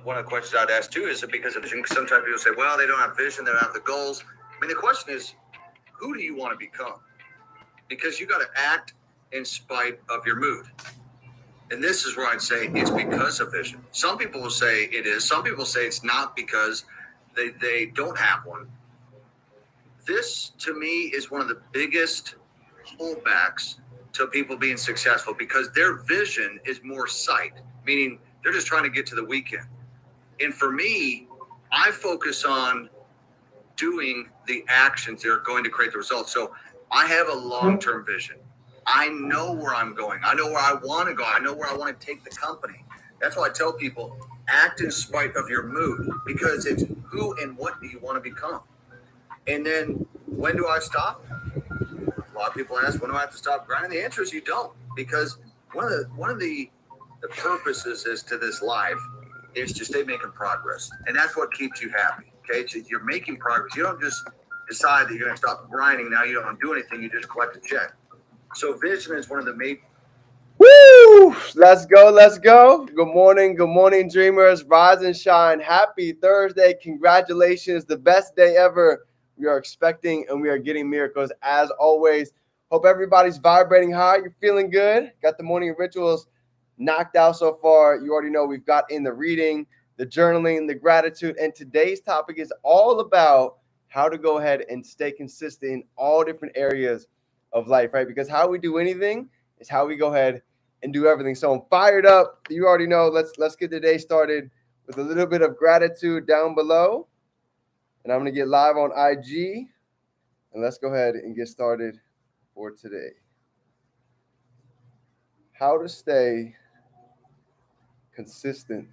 one of the questions I'd ask too is it because of vision? Sometimes people say, well, they don't have vision, they don't have the goals. I mean, the question is, who do you want to become? Because you got to act in spite of your mood. And this is where I'd say it's because of vision. Some people will say it is. Some people say it's not because they don't have one. This, to me, is one of the biggest holdbacks to people being successful because their vision is more sight, meaning they're just trying to get to the weekend. And for me, I focus on doing the actions that are going to create the results. So I have a long-term vision. I know where I'm going. I know where I want to go. I know where I want to take the company. That's why I tell people, act in spite of your mood, because it's who and what do you want to become. And then when do I stop? A lot of people ask, when do I have to stop grinding? The answer is you don't, because one of the purposes is to this life is to stay making progress, and that's what keeps you happy. Okay, so you're making progress. You don't just decide that you're going to stop grinding. Now you don't do anything. You just collect a check. So vision is one of the main. Woo! Let's go. Let's go. Good morning, dreamers. Rise and shine. Happy Thursday. Congratulations. The best day ever. We are expecting and we are getting miracles as always. Hope everybody's vibrating high. You're feeling good. Got the morning rituals knocked out so far. You already know we've got in the reading, the journaling, the gratitude. And today's topic is all about how to go ahead and stay consistent in all different areas of life, right? Because how we do anything is how we go ahead and do everything. So I'm fired up. You already know. Let's get the day started with a little bit of gratitude down below. And I'm going to get live on IG. And let's go ahead and get started for today. How to stay consistent.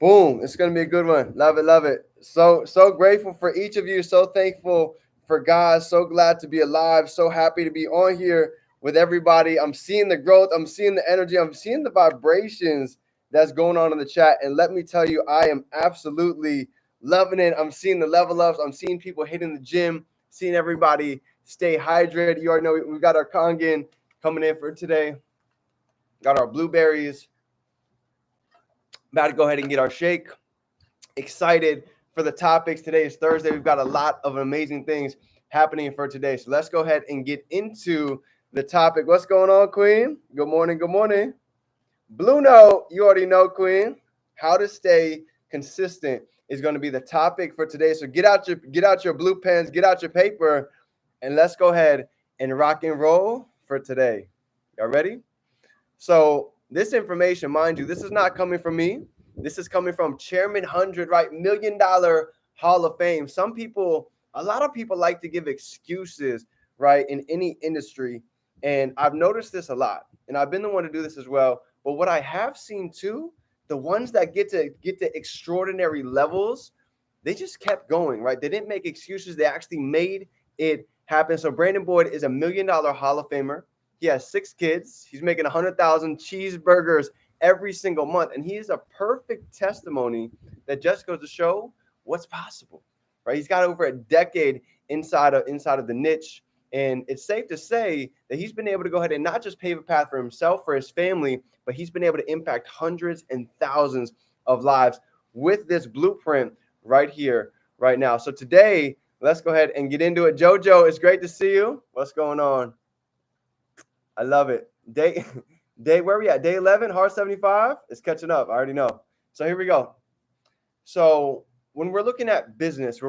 Boom. It's going to be a good one. Love it. Love it. So grateful for each of you. So thankful for God. So glad to be alive. So happy to be on here with everybody. I'm seeing the growth. I'm seeing the energy. I'm seeing the vibrations that's going on in the chat. And let me tell you, I am absolutely loving it. I'm seeing the level ups. I'm seeing people hitting the gym, seeing everybody stay hydrated. You already know we got our Kangen coming in for today. Got our blueberries. About to go ahead and get our shake. Excited for the topics. Today is Thursday. We've got a lot of amazing things happening for today. So let's go ahead and get into the topic. What's going on, Queen? Good morning. Good morning. Blue Note, you already know, Queen. How to stay consistent is going to be the topic for today. So get out your blue pens, get out your paper, and let's go ahead and rock and roll for today. Y'all ready? So this information, mind you, this is not coming from me. This is coming from Chairman 100, right? $1 Million Hall of Fame. A lot of people like to give excuses, right, in any industry. And I've noticed this a lot. And I've been the one to do this as well. But what I have seen too, the ones that get to extraordinary levels, they just kept going, right? They didn't make excuses. They actually made it happen. So Brandon Boyd is a $1 Million Hall of Famer. He has 6 kids. He's making 100,000 cheeseburgers every single month. And he is a perfect testimony that just goes to show what's possible, right? He's got over a decade inside of the niche. And it's safe to say that he's been able to go ahead and not just pave a path for himself, for his family, but he's been able to impact hundreds and thousands of lives with this blueprint right here, right now. So today, let's go ahead and get into it. Jojo, it's great to see you. What's going on? I love it. Day where are we at? Day 11, Heart 75. It's catching up. I already know. So here we go. So when we're looking at business,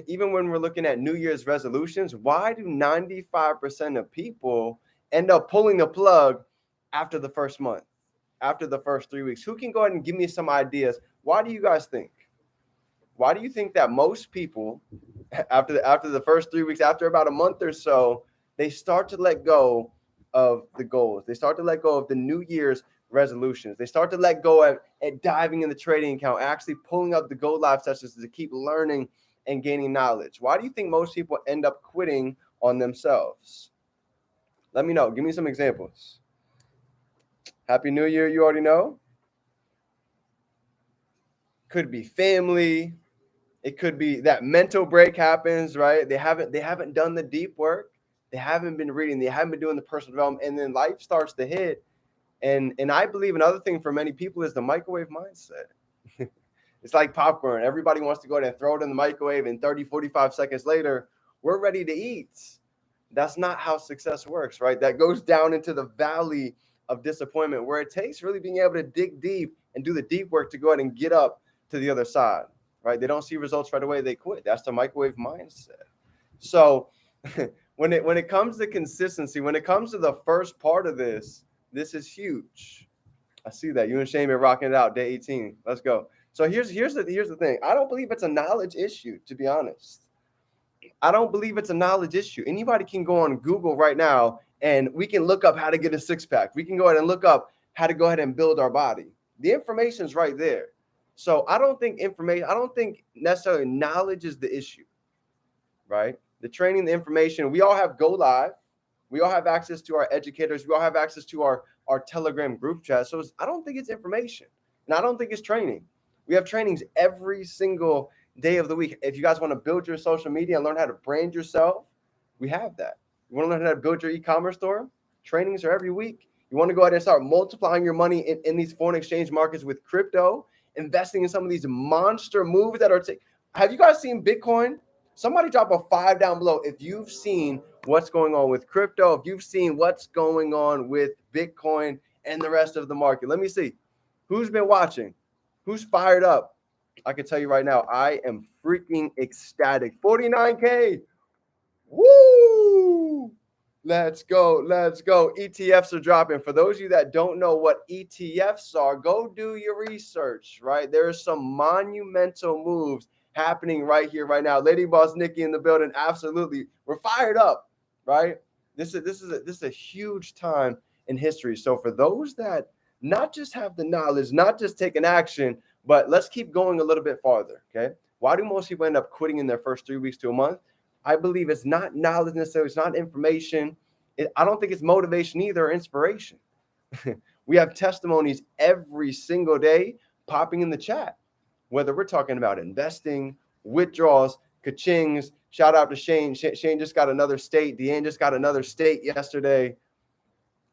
even when we're looking at New Year's resolutions, why do 95% of people end up pulling the plug after the first month, after the first 3 weeks? Who can go ahead and give me some ideas? Why do you guys think? Why do you think that most people, after the first 3 weeks, after about a month or so, they start to let go of the goals? They start to let go of the New Year's resolutions. They start to let go at diving in the trading account, actually pulling up the Go Live sessions to keep learning and gaining knowledge. Why do you think most people end up quitting on themselves? Let me know. Give me some examples. Happy New Year, you already know. Could be family. It could be that mental break happens, right? They haven't done the deep work. They haven't been reading. They haven't been doing the personal development. And then life starts to hit. And I believe another thing for many people is the microwave mindset. It's like popcorn. Everybody wants to go ahead and throw it in the microwave, and 30, 45 seconds later, we're ready to eat. That's not how success works, right? That goes down into the valley of disappointment, where it takes really being able to dig deep and do the deep work to go ahead and get up to the other side, right? They don't see results right away, they quit. That's the microwave mindset. So when it comes to consistency, when it comes to the first part of this is huge. I see that you and Shane been rocking it out. Day 18. Let's go. So here's the thing. I don't believe it's a knowledge issue, to be honest. I don't believe it's a knowledge issue. Anybody can go on Google right now and we can look up how to get a six pack. We can go ahead and look up how to go ahead and build our body. The information's right there. So I don't think necessarily knowledge is the issue, right? The training, the information, we all have Go Live. We all have access to our educators. We all have access to our Telegram group chat. So I don't think it's information, and I don't think it's training. We have trainings every single day of the week. If you guys want to build your social media and learn how to brand yourself, we have that. You want to learn how to build your e-commerce store? Trainings are every week. You want to go ahead and start multiplying your money in these foreign exchange markets with crypto, investing in some of these monster moves that are have you guys seen Bitcoin? Somebody drop a 5 down below if you've seen what's going on with crypto, if you've seen what's going on with Bitcoin and the rest of the market. Let me see. Who's been watching? Who's fired up? I can tell you right now, I am freaking ecstatic. 49K. Woo! Let's go. Let's go. ETFs are dropping. For those of you that don't know what ETFs are, go do your research, right? There are some monumental moves happening right here, right now. Lady Boss Nikki in the building. Absolutely. We're fired up, right? This is a huge time in history. So for those that not just have the knowledge, not just taking action, but let's keep going a little bit farther, okay? Why do most people end up quitting in their first 3 weeks to a month? I believe it's not knowledge necessarily. It's not information. I don't think it's motivation either or inspiration. We have testimonies every single day popping in the chat, whether we're talking about investing, withdrawals, ka-chings. Shout out to Shane. Shane just got another state. Deanne just got another state yesterday.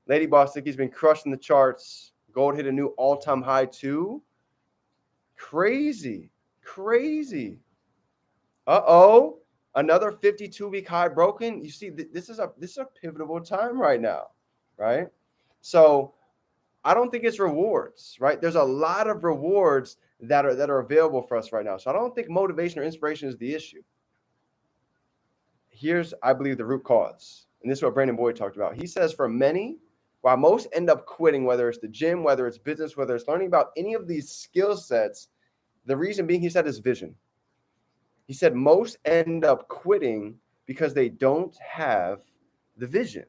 Lady Boss Nikki's been crushing the charts. Gold hit a new all-time high too. Crazy. Uh-oh. Another 52-week high broken. You see, this is a pivotal time right now, right? So I don't think it's rewards, right? There's a lot of rewards that are available for us right now. So I don't think motivation or inspiration is the issue. Here's, I believe, the root cause. And this is what Brandon Boyd talked about. He says for many, while most end up quitting, whether it's the gym, whether it's business, whether it's learning about any of these skill sets, the reason being, he said, is vision. He said most end up quitting because they don't have the vision.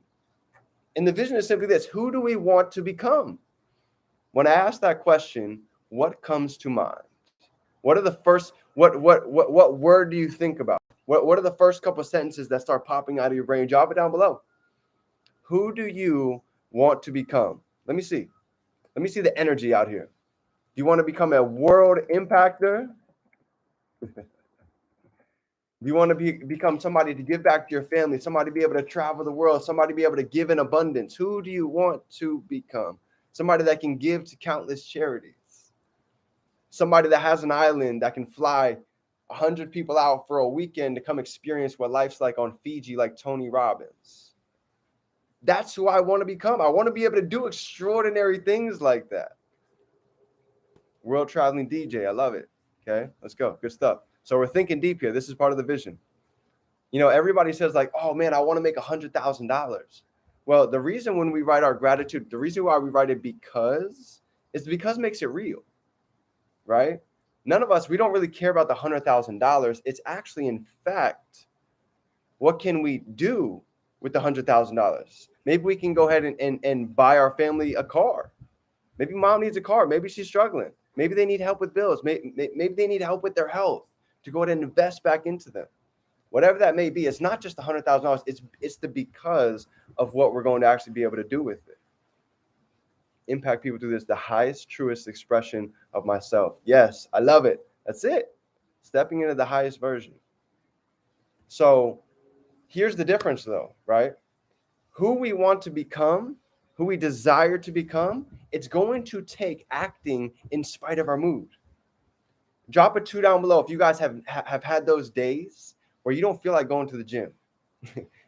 And the vision is simply this: who do we want to become? When I ask that question, what comes to mind? What are the first, what word do you think about? What are the first couple of sentences that start popping out of your brain? Drop it down below. Who do you want to become? Let me see the energy out here. Do you want to become a world impactor? Do you want to become somebody to give back to your family, somebody to be able to travel the world, somebody to be able to give in abundance? Who do you want to become? Somebody that can give to countless charities. Somebody that has an island that can fly 100 people out for a weekend to come experience what life's like on Fiji, like Tony Robbins. That's who I want to become. I want to be able to do extraordinary things like that. World traveling DJ. I love it. Okay, let's go. Good stuff. So we're thinking deep here. This is part of the vision. You know, everybody says like, oh man, I want to make $100,000. Well, the reason when we write our gratitude, the reason why we write it because it makes it real, right? None of us, we don't really care about the $100,000. It's actually, in fact, what can we do with the $100,000? Maybe we can go ahead and buy our family a car. Maybe mom needs a car. Maybe she's struggling. Maybe they need help with bills. Maybe they need help with their health, to go ahead and invest back into them. Whatever that may be, it's not just $100,000. It's the because of what we're going to actually be able to do with it. Impact people through this, the highest, truest expression of myself. Yes, I love it. That's it. Stepping into the highest version. So here's the difference though, right? Who we want to become who we desire to become, it's going to take acting in spite of our mood. Drop a 2 down below if you guys have had those days where you don't feel like going to the gym.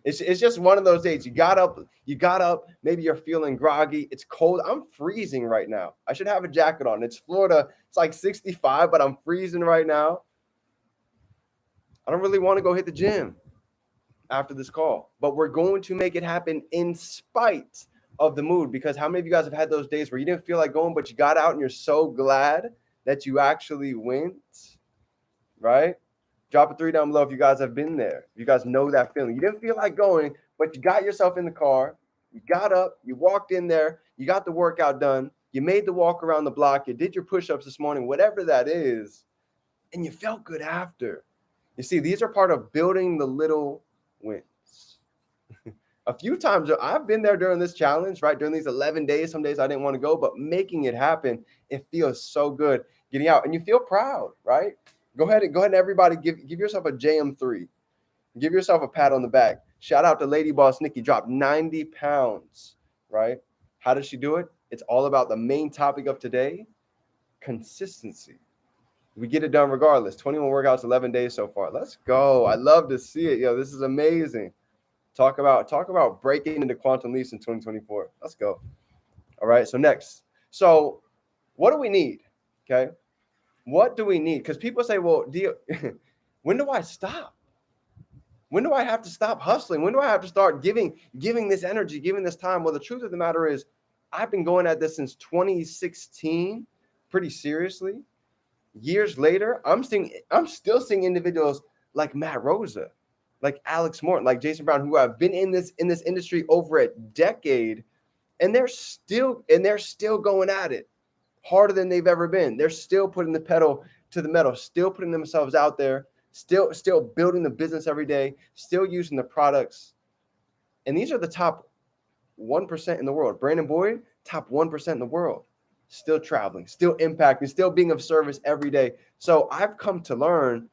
It's just one of those days. You got up, maybe you're feeling groggy. It's cold. I'm freezing right now. I should have a jacket on. It's Florida. It's like 65, but I'm freezing right now. I don't really want to go hit the gym after this call, but we're going to make it happen in spite of the mood, because how many of you guys have had those days where you didn't feel like going, but you got out and you're so glad that you actually went, right? Drop a 3 down below if you guys have been there. You guys know that feeling. You didn't feel like going, but you got yourself in the car. You got up. You walked in there. You got the workout done. You made the walk around the block. You did your push-ups this morning, whatever that is, and you felt good after. You see, these are part of building the little wins. A few times I've been there during this challenge, right? During these 11 days, some days I didn't want to go, but making it happen, it feels so good getting out, and you feel proud, right? Go ahead and everybody give yourself a JM3. Give yourself a pat on the back. Shout out to Lady Boss Nikki, dropped 90 pounds, right? How did she do it? It's all about the main topic of today, consistency. We get it done regardless. 21 workouts, 11 days so far. Let's go. I love to see it. Yo, this is amazing. Talk about breaking into quantum leaps in 2024. Let's go. All right. So next. So what do we need? Okay. What do we need? Because people say, well, when do I stop? When do I have to stop hustling? When do I have to start giving this energy, giving this time? Well, the truth of the matter is I've been going at this since 2016 pretty seriously. Years later, I'm still seeing individuals like Matt Rosa, like Alex Morton, like Jason Brown, who have been in this industry over a decade, and they're still going at it harder than they've ever been. They're still putting the pedal to the metal, still putting themselves out there, still building the business every day, still using the products. And these are the top 1% in the world. Brandon Boyd, top 1% in the world. Still traveling, still impacting, still being of service every day. So I've come to learn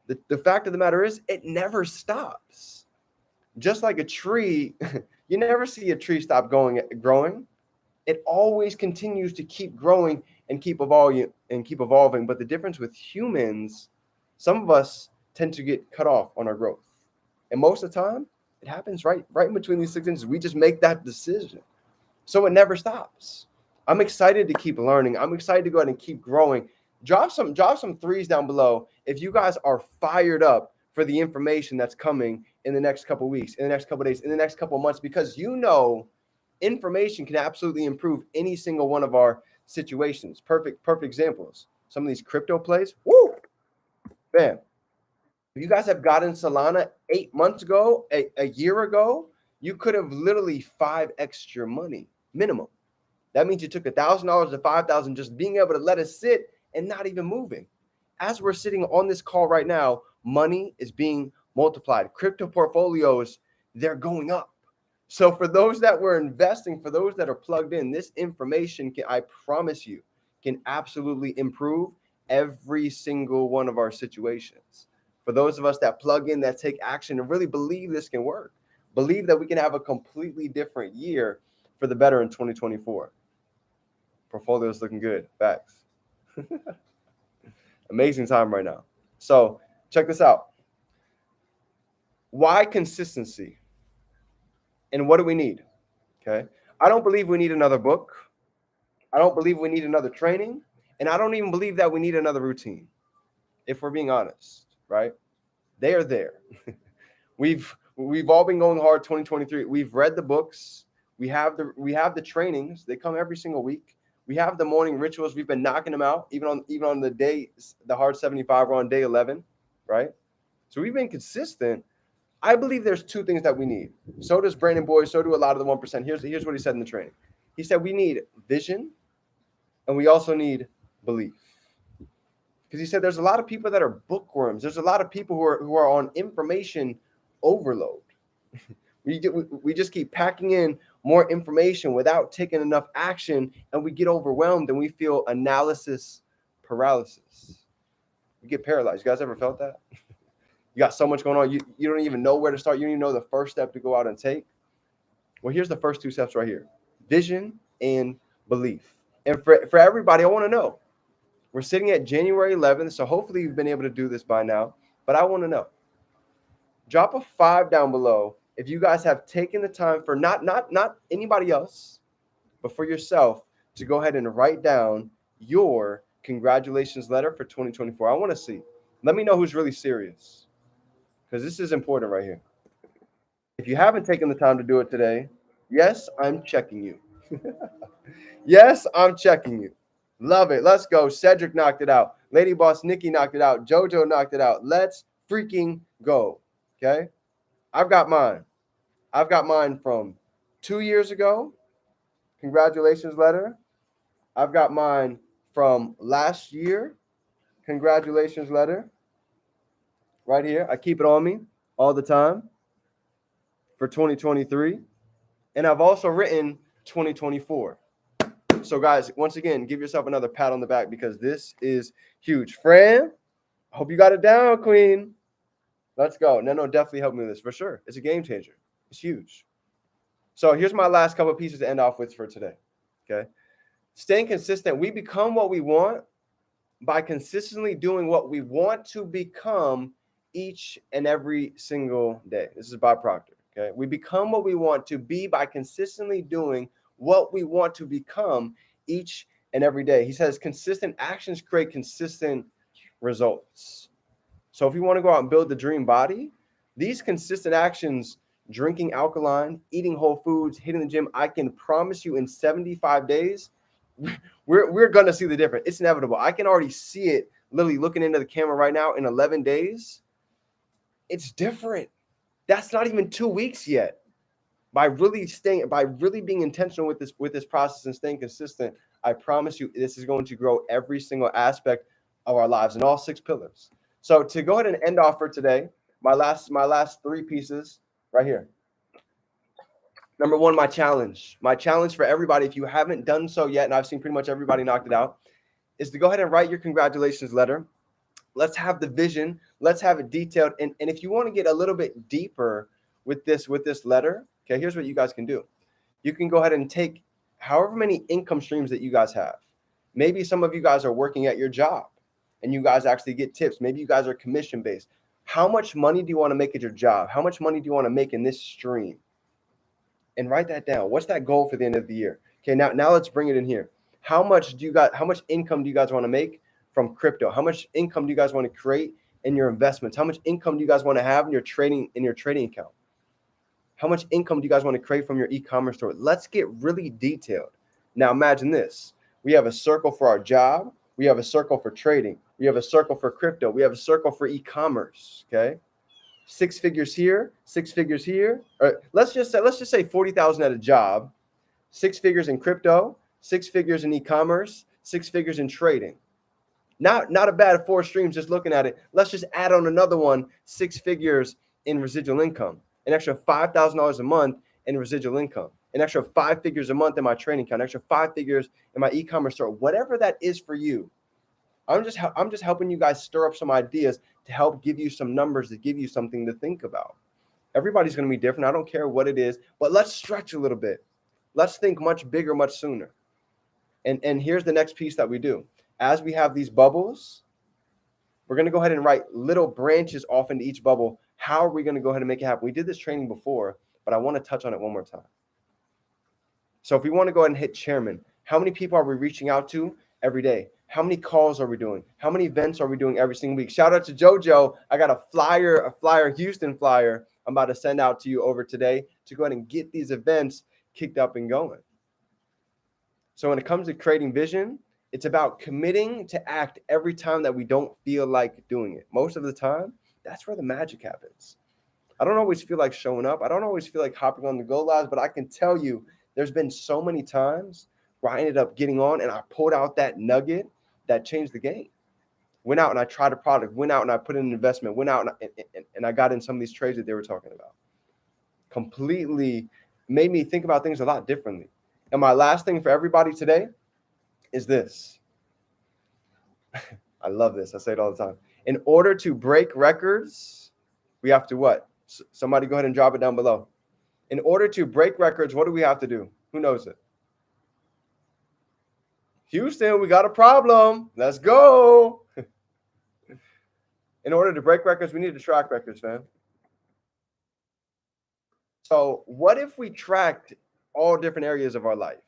that the fact of the matter is it never stops. Just like a tree, you never see a tree stop growing. It always continues to keep growing and keep evolving. But the difference with humans, some of us tend to get cut off on our growth. And most of the time, it happens right in between these 6 inches. We just make that decision. So it never stops. I'm excited to keep learning. I'm excited to go ahead and keep growing. Drop some 3s down below if you guys are fired up for the information that's coming in the next couple of weeks, in the next couple of days, in the next couple of months, because information can absolutely improve any single one of our situations. Perfect examples. Some of these crypto plays, woo, bam. If you guys have gotten Solana 8 months ago, a year ago, you could have literally 5x your money minimum. That means you took $1,000 to $5,000 just being able to let it sit and not even moving. As we're sitting on this call right now, money is being multiplied. Crypto portfolios, they're going up. So for those that were investing, for those that are plugged in, this information I promise you, can absolutely improve every single one of our situations. For those of us that plug in, that take action, and really believe this can work, believe that we can have a completely different year for the better in 2024. Portfolio is looking good. Facts. Amazing time right now. So check this out. Why consistency? And what do we need? Okay. I don't believe we need another book. I don't believe we need another training. And I don't even believe that we need another routine, if we're being honest, right? They are there. We've all been going hard 2023. We've read the books. We have the trainings. They come every single week. We have the morning rituals. We've been knocking them out, even on the day, the hard 75, we're on day 11, right? So we've been consistent. I believe there's 2 things that we need. So does Brandon Boyd. So do a lot of the 1%. Here's what he said in the training. He said we need vision, and we also need belief. Because he said there's a lot of people that are bookworms. There's a lot of people who are on information overload. We just keep packing in more information without taking enough action, and we get overwhelmed and we feel analysis paralysis. We get paralyzed. You guys ever felt that? You got so much going on. You don't even know where to start. You don't even know the first step to go out and take. Well, here's the first 2 steps right here. vision, and belief. And for everybody, I want to know. We're sitting at January 11th, so hopefully you've been able to do this by now. But I want to know. Drop a 5 down below if you guys have taken the time for not anybody else, but for yourself to go ahead and write down your congratulations letter for 2024. I want to see. Let me know who's really serious, because this is important right here. If you haven't taken the time to do it today, yes, I'm checking you. Yes, I'm checking you. Love it. Let's go. Cedric knocked it out. Lady Boss Nikki knocked it out. JoJo knocked it out. Let's freaking go. Okay. I've got mine. I've got mine from 2 years ago. Congratulations letter. I've got mine from last year. Congratulations letter. Right here. I keep it on me all the time for 2023. And I've also written 2024. So, guys, once again, give yourself another pat on the back because this is huge. Fran, I hope you got it down, Queen. Let's go. No, definitely help me with this for sure. It's a game changer. It's huge. So here's my last couple of pieces to end off with for today. Okay. Staying consistent. We become what we want by consistently doing what we want to become each and every single day. This is Bob Proctor. Okay. We become what we want to be by consistently doing what we want to become each and every day. He says consistent actions create consistent results. So if you want to go out and build the dream body, these consistent actions, drinking alkaline, eating whole foods, hitting the gym, I can promise you in 75 days, we're going to see the difference. It's inevitable. I can already see it literally looking into the camera right now. In 11 days, it's different. That's not even 2 weeks yet. By really being intentional with this process and staying consistent, I promise you this is going to grow every single aspect of our lives in all 6 pillars. So to go ahead and end off for today, my last 3 pieces right here. Number 1, my challenge for everybody, if you haven't done so yet, and I've seen pretty much everybody knocked it out, is to go ahead and write your congratulations letter. Let's have the vision. Let's have it detailed. And if you want to get a little bit deeper with this letter, okay, here's what you guys can do. You can go ahead and take however many income streams that you guys have. Maybe some of you guys are working at your job and you guys actually get tips. Maybe you guys are commission based. How much money do you want to make at your job? How much money do you want to make in this stream? And write that down. What's that goal for the end of the year? Okay, now let's bring it in here. How much income do you guys want to make from crypto? How much income do you guys want to create in your investments? How much income do you guys want to have in your trading account? How much income do you guys want to create from your e-commerce store? Let's get really detailed. Now imagine this. We have a circle for our job. We have a circle for trading. We have a circle for crypto. We have a circle for e-commerce. Okay. 6 figures here, 6 figures here. Or let's just say 40,000 at a job, 6 figures in crypto, 6 figures in e-commerce, 6 figures in trading. Not a bad 4 streams just looking at it. Let's just add on another one, 6 figures in residual income, an extra $5,000 a month in residual income, an extra 5 figures a month in my trading account, an extra 5 figures in my e-commerce store, whatever that is for you. I'm just helping you guys stir up some ideas to help give you some numbers, to give you something to think about. Everybody's going to be different. I don't care what it is, but let's stretch a little bit. Let's think much bigger, much sooner. And here's the next piece that we do. As we have these bubbles, we're going to go ahead and write little branches off into each bubble. How are we going to go ahead and make it happen? We did this training before, but I want to touch on it one more time. So if we want to go ahead and hit chairman, how many people are we reaching out to every day? How many calls are we doing? How many events are we doing every single week? Shout out to JoJo. I got a flyer, Houston flyer I'm about to send out to you over today to go ahead and get these events kicked up and going. So when it comes to creating vision, it's about committing to act every time that we don't feel like doing it. Most of the time, that's where the magic happens. I don't always feel like showing up. I don't always feel like hopping on the go lives, but I can tell you there's been so many times where I ended up getting on and I pulled out that nugget that changed the game. Went out and I tried a product, went out and I put in an investment, went out and I got in some of these trades that they were talking about. Completely made me think about things a lot differently. And my last thing for everybody today is this. I love this. I say it all the time. In order to break records, we have to what? Somebody go ahead and drop it down below. In order to break records, what do we have to do? Who knows it? Houston, we got a problem. Let's go. In order to break records, we need to track records, fam. So what if we tracked all different areas of our life?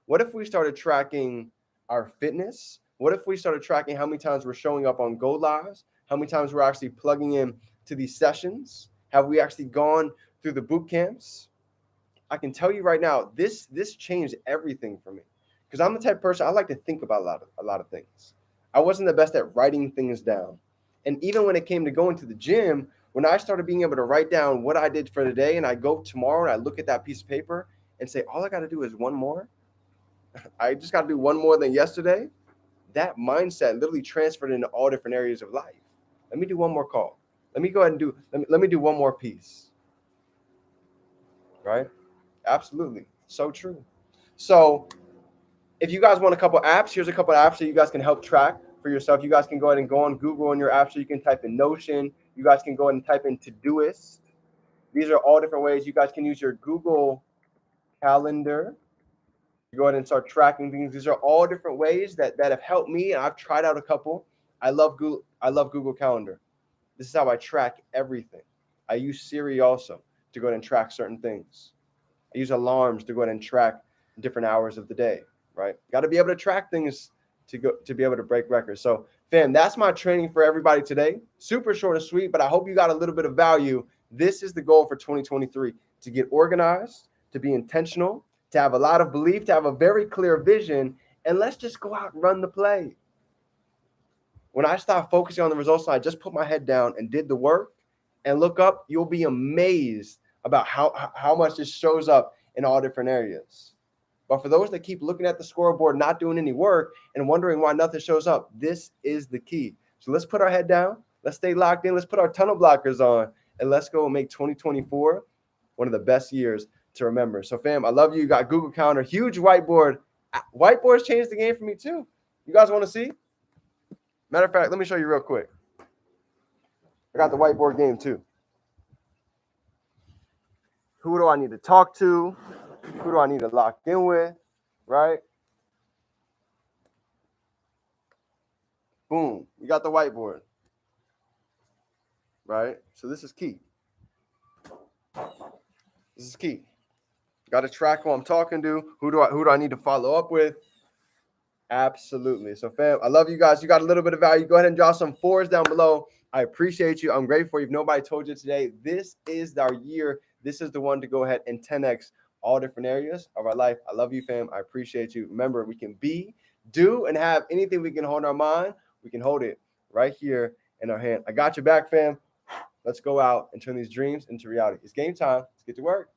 What if we started tracking our fitness? What if we started tracking how many times we're showing up on Go Lives? How many times we're actually plugging in to these sessions? Have we actually gone through the boot camps? I can tell you right now, this changed everything for me. Because I'm the type of person, I like to think about a lot of things. I wasn't the best at writing things down. And even when it came to going to the gym, when I started being able to write down what I did for the day, and I go tomorrow and I look at that piece of paper and say, all I got to do is one more. I just got to do one more than yesterday. That mindset literally transferred into all different areas of life. Let me do one more call. Let me go ahead and let me do one more piece. Right? Absolutely. So true. So if you guys want a couple apps, here's a couple apps that you guys can help track for yourself. You guys can go ahead and go on Google on your app store. You can type in Notion. You guys can go ahead and type in Todoist. These are all different ways. You guys can use your Google Calendar. You go ahead and start tracking things. These are all different ways that have helped me. And I've tried out a couple. I love Google Calendar. This is how I track everything. I use Siri also to go ahead and track certain things. I use alarms to go ahead and track different hours of the day, right? Got to be able to track things to be able to break records. So, fam, that's my training for everybody today. Super short and sweet, but I hope you got a little bit of value. This is the goal for 2023, to get organized, to be intentional, to have a lot of belief, to have a very clear vision, and let's just go out and run the play. When I stop focusing on the results, I just put my head down and did the work and look up, you'll be amazed about how much this shows up in all different areas. But for those that keep looking at the scoreboard, not doing any work and wondering why nothing shows up, this is the key. So let's put our head down. Let's stay locked in. Let's put our tunnel blockers on, and let's go and make 2024 one of the best years to remember. So, fam, I love you. You got Google Calendar, huge whiteboard. Whiteboards changed the game for me too. You guys want to see? Matter of fact, let me show you real quick. I got the whiteboard game too. Who do I need to talk to? Who do I need to lock in with? Right? Boom. You got the whiteboard. Right? So this is key. This is key. Got to track who I'm talking to. Who do I need to follow up with? Absolutely. So, fam, I love you guys. You got a little bit of value. Go ahead and drop some 4s down below. I appreciate you. I'm grateful. If nobody told you today, this is our year. This is the one to go ahead and 10x all different areas of our life. I love you, fam. I appreciate you. Remember, we can be, do, and have anything we can hold in our mind. We can hold it right here in our hand. I got your back, fam. Let's go out and turn these dreams into reality. It's game time. Let's get to work.